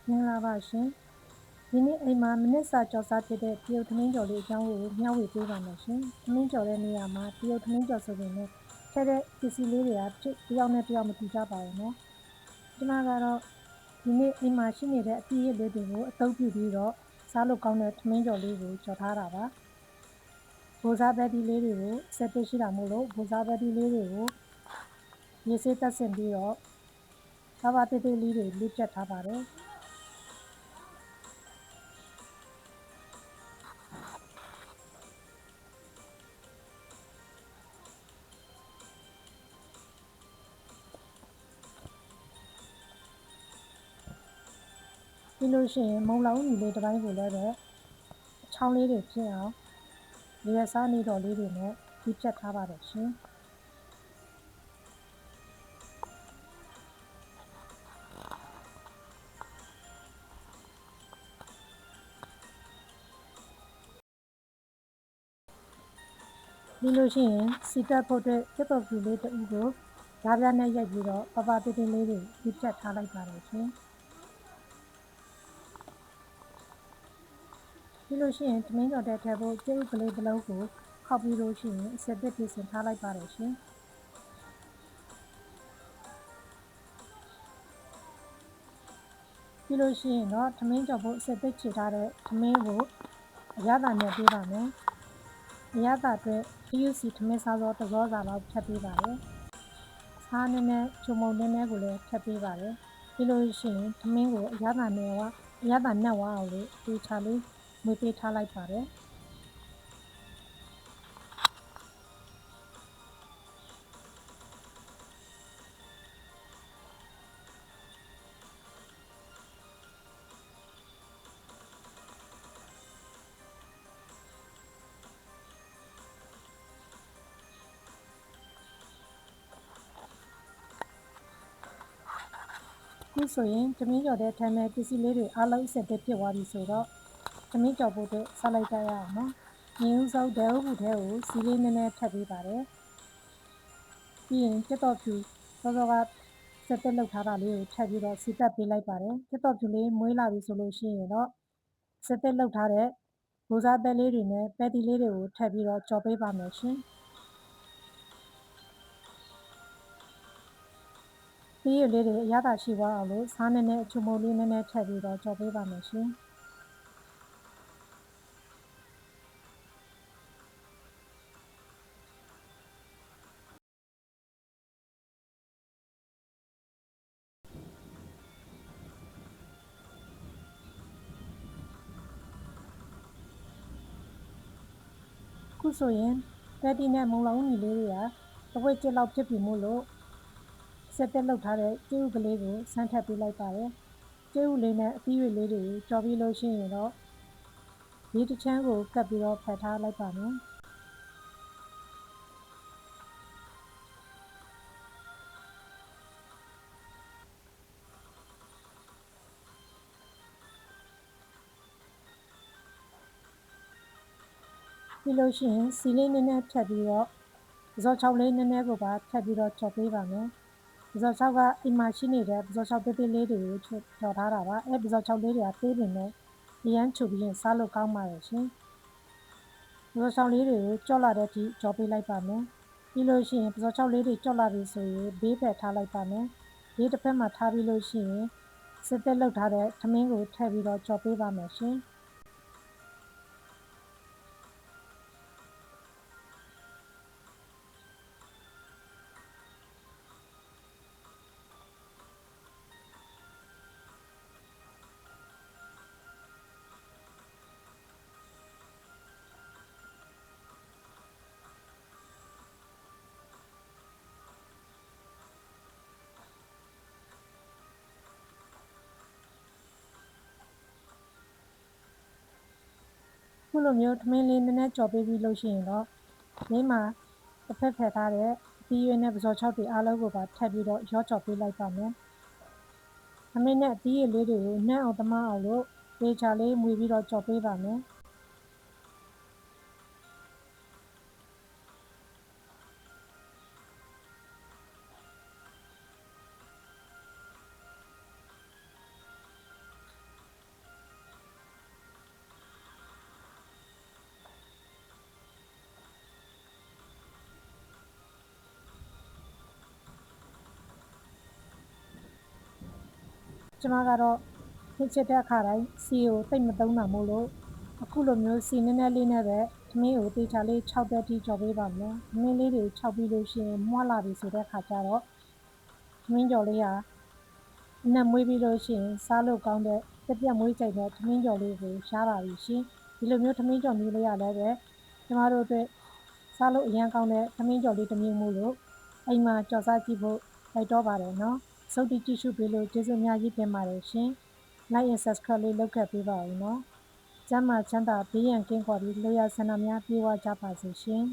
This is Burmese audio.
မင်္ဂလာပါရှင်ဒီနေ့အိမ်မှာမနစ်စာကြော်စားဖြစ်တဲ့တရုတ်သမင်းကြော်လေးအကြောင်းကိုမျှဝေပေးပါမယ်ရှင်သမင်းကြော်တဲ့နေရာမှာတရုတ်သမင်းကြော်ဆိုပေမဲ့ထည့်တဲ့ပစ္စည်းလေးတွေကတယောက်နဲ့တယောက်မတူကြပါဘူးနော်ကျွန်မကတော့ဒီနေ့အိမ်မှာရှိနေတဲ့အပြည့်ရလေးတွေကိုအသုံးပြုပြီးတော့စားလို့ကောင်းတဲ့သမင်းကြော်လေးကိုကြော်ထားတာပါဘိုးစားပဲတီလေးတွေကိုဆက်သိရှိတာမို့လို့ဘိုးစားပဲတီလေးတွေကိုရေဆေးတက်ဆင်ပြီးတော့ဘာဘာတေးသေးလေးတွေလူကျက်ထားပါတယ်ပြီးလို့ရှိရင်မုံလောင်ညီလေးတစ်ပိုင်းကိုလည်းပဲချောင်းလေးတွေဖြစ်အောင်ရေစားနေတော်လေးတွေနဲ့ဒီဖြတ်ထားပါတယ်ရှင်ပြီးလို့ရှိရင်စီတက်ဖို့အတွက်ပြတ်တော်ဖြူလေးတူကိုဓာပြနဲ့ရိုက်ပြီးတော့ပပတေးသေးလေးတွေဒီဖြတ်ထားလိုက်ပါတယ်ရှင်ပြီးလို့ရှိရင်သမင်းကြော်တဲ့ထည့်ဖို့ကျုပ်ကလေးတစ်လုံးကိုခောက်ပြီးလို့ရှိရင်အစက်သစ်ပြင်ဆင်ထားလိုက်ပါတယ်ရှင်ပြီးလို့ရှိရင်တော့သမင်းကြော်ဖို့အစက်သစ်ချထားတဲ့သမင်းကိုအရသာနဲ့ပေးပါမယ်အရသာအတွက်ခရုစီသမင်းစားသောတစ်စောစာလောက်ဖြတ်ပေးပါတယ်စားနည်းနည်းချုံမုံနည်းနည်းကိုလည်းဖြတ်ပေးပါတယ်ပြီးလို့ရှိရင်သမင်းကိုအရသာနဲ့ဝအောင်လို့တေချာလေးမွေးပေးထားလိုက်ပါတယ်ခုဆိုရင်သမင်းကြော်တဲ့ထမ်းမဲ့ပစ္စည်းလေးတွေအားလုံးအစက်တက်ဖြစ်သွားပြီဆိုတော့သမင်းကြော်ဖို့အတွက်ဆက်လိုက်ကြရအောင်နော်မြင်းဥစုပ်ဒဲဥပူထဲကိုစီလေးနည်းနည်းထပ်ပေးပါတယ်ပြီးရင်ကြက်တော်ဖြူစောစောကစက်တက်လောက်ထားတာလေးကိုထပ်ပြီးတော့စီတက်ပေးလိုက်ပါတယ်ကြက်တော်ဖြူလေးမွေးလာပြီဆိုလို့ရှိရင်တော့စက်တက်လောက်ထားတဲ့ဘိုးစားပဲလေးတွေနဲ့ပဲတီလေးတွေကိုထပ်ပြီးတော့ကြော်ပေးပါမယ်ရှင်ပြီးရလေးတွေအရသာရှိသွားအောင်လို့စားနည်းနည်းအချုံမိုးလေးနည်းနည်းထပ်ပြီးတော့ကြော်ပေးပါမယ်ရှင်ခုဆိုရင်ပဲတီနဲ့မုံလောင်ညီလေးတွေကတဝက်ကျက်လောက်ဖြစ်ပြီမို့လို့စက်တက်လောက်ထားတဲ့ကျုပ်ကလေးကိုဆန်းထပ်ပေးလိုက်ပါတယ်ကျုပ်လေးနဲ့အသီးရွက်လေးတွေကြော်ပြီးလို့ရှိရင်တော့ဒီတစ်ချမ်းကိုကပ်ပြီးတော့ဖယ်ထားလိုက်ပါမယ်ပြီးလို့ရှိရင်စီလေးနည်းနည်းဖြတ်ပြီးတော့ပဇော်ချောက်လေးနည်းနည်းကိုပါဖြတ်ပြီးတော့ကြော်ပေးပါမယ်ပဇော်ချောက်ကအိမ်မှာရှိနေတဲ့ပဇော်ချောက်သေးသေးလေးတွေကိုကြော်ထားတာပါပဇော်ချောက်လေးတွေကသေးပေမဲ့အရမ်းချုပ်ပြီးရင်စားလို့ကောင်းပါတယ်ရှင်ပဇော်ချောက်လေးတွေကိုကြော့လာတဲ့အထိကြော်ပေးလိုက်ပါမယ်ပြီးလို့ရှိရင်ပဇော်ချောက်လေးတွေကြော့လာပြီဆိုရင်ဘေးဖယ်ထားလိုက်ပါမယ်ဘေးတစ်ဖက်မှာထားပြီးလို့ရှိရင်စစ်သက်လောက်ထားတဲ့ထမင်းကိုထည့်ပြီးတော့ကြော်ပေးပါမယ်ရှင်ခုလိုမျိုးထမင်းလေးနည်းနည်းကြော်ပေးပြီးလို့ရှိရင်တော့မိမှာတစ်ဖက်ဖယ်ထားတဲ့အသီးရွက်နဲ့ပဇော်ချောက်တွေအားလုံးကိုပါထပ်ပြီးတော့ရောကြော်ပေးလိုက်ပါမယ်ထမင်းနဲ့အသီးရွက်လေးတွေကိုနှံ့အောင်တမအောင်လို့ဒေချာလေးမွေပြီးတော့ကြော်ပေးပါမယ် ကျမကတော့ဟင်းချက်တဲ့အခါတိုင်းစီကိုတိတ်မသုံးတာမို့လို့အခုလိုမျိုးစီနည်းနည်းလေးနဲ့ပဲသမင်းကိုတေချာလေး6သက်တိကြော်ပေးပါမယ်သမင်းလေးတွေ6ပြီးလို့ရှိရင်မွှလာပြီဆိုတဲ့အခါကျတော့သမင်းကြော်လေးဟာနက်မွေးပြီးလို့ရှိရင်စားလို့ကောင်းတဲ့ပြက်ပြက်မွေးကြိမ်တဲ့သမင်းကြော်လေးကိုရှားပါပြီရှင်ဒီလိုမျိုးသမင်းကြော်မျိုးလေးရလည်းပဲကျမတို့အတွက်စားလို့အရန်ကောင်းတဲ့သမင်းကြော်လေးတစ်မျိုးမို့လို့အိမ်မှာကြော်စားကြည့်ဖို့တိုက်တော့ပါတယ်နော်စုပ်တိကြည့်ရှုပေးလို့ကျေးဇူးအများကြီးတင်ပါတယ်ရှင် like and subscribe လေးလုပ်ခဲ့ပေးပါဦးနော်ကျမ်းမာချမ်းသာဘေးရန်ကင်းကွာပြီးလောရဆန္ဒများပြေဝကြပါစေရှင်